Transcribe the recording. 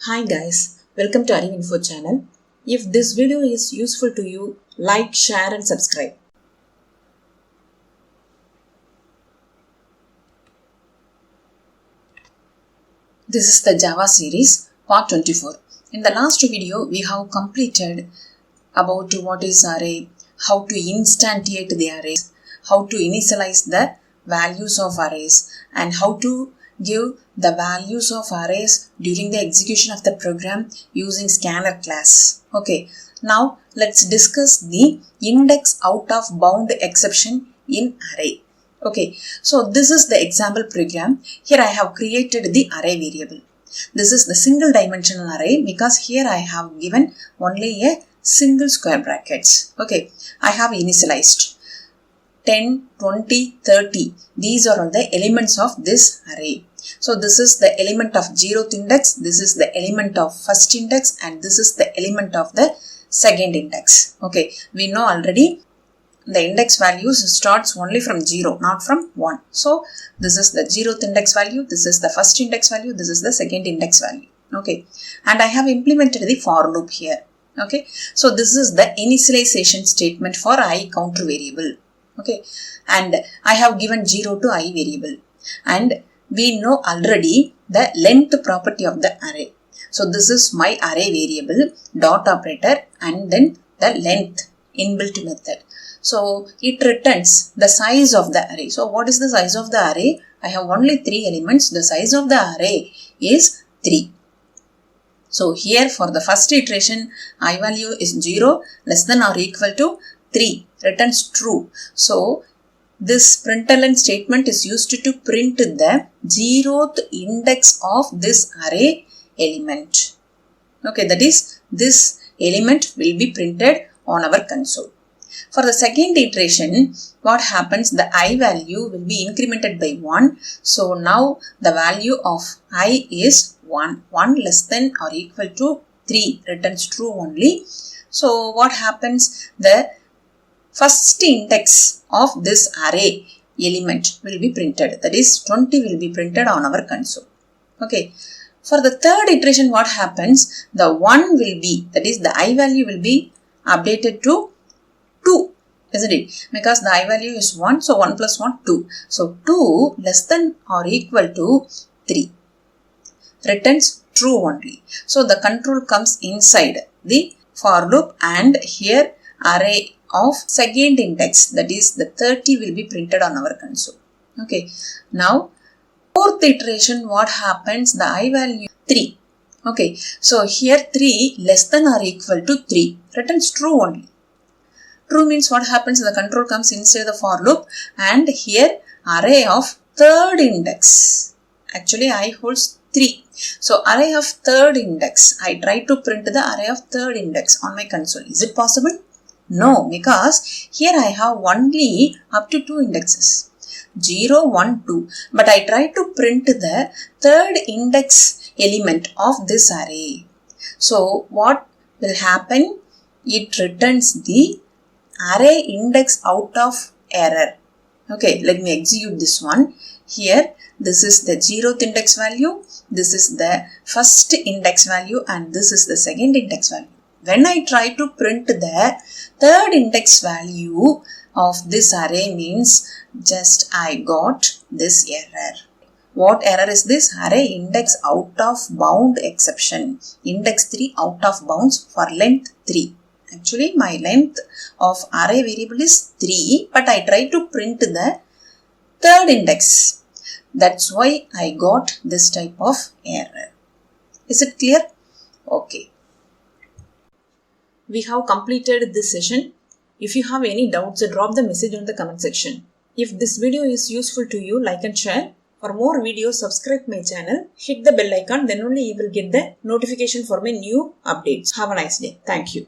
Hi guys, welcome to ARRayInfo channel. If this video is useful to you, like, share and subscribe. This is the Java series, Part 24. In the last video, we have completed about what is array, how to instantiate the arrays, how to initialize the values of arrays, and how to give the values of arrays during the execution of the program using scanner class. Okay, now let's discuss the index out of bound exception in array. Okay, so this is the example program. Here I have created the array variable. This is the single dimensional array because here I have given only a single square brackets. Okay, I have initialized 10, 20, 30. These are all the elements of this array. So this is the element of 0th index, this is the element of first index, and this is the element of the second index. Okay, we know already the index values starts only from 0, not from 1. So this is the 0th index value, this is the first index value, this is the second index value. Okay, and I have implemented the for loop here. Okay, so this is the initialization statement for I counter variable. Okay, and I have given 0 to I variable, and we know already the length property of the array. So this is my array variable dot operator and then the length inbuilt method. So it returns the size of the array. So what is the size of the array? I have only 3 elements. The size of the array is 3. So here for the first iteration, I value is 0 less than or equal to 3, returns true. So this println statement is used to print the 0th index of this array element. Okay, that is this element will be printed on our console. For the second iteration, what happens? The I value will be incremented by 1. So now the value of I is 1. 1 less than or equal to 3 returns true only. So what happens? The first index of this array element will be printed. That is 20 will be printed on our console. Okay. For the third iteration, what happens? The 1 will be, that is the I value will be updated to 2, isn't it? Because the I value is 1, so 1 plus 1, 2. So 2 less than or equal to 3 returns true only. So the control comes inside the for loop, and here array of second index, that is the 30 will be printed on our console. Okay. Now fourth iteration, what happens? The I value 3. Okay. So here 3 less than or equal to 3 returns true only. True means what happens? The control comes inside the for loop, and here array of third index. Actually I holds 3. So array of third index. I try to print the array of third index on my console. Is it possible? No, because here I have only up to 2 indexes. 0, 1, 2. But I try to print the third index element of this array. So what will happen? It returns the array index out of error. Okay, let me execute this one. Here, this is the 0th index value, this is the first index value, and this is the second index value. When I try to print the third index value of this array means just I got this error. What error is this? Array index out of bound exception. Index 3 out of bounds for length 3. Actually, my length of array variable is 3, but I try to print the third index. That's why I got this type of error. Is it clear? Okay. We have completed this session. If you have any doubts, drop the message on the comment section. If this video is useful to you, like and share. For more videos, subscribe my channel. Hit the bell icon, then only you will get the notification for my new updates. Have a nice day. Thank you.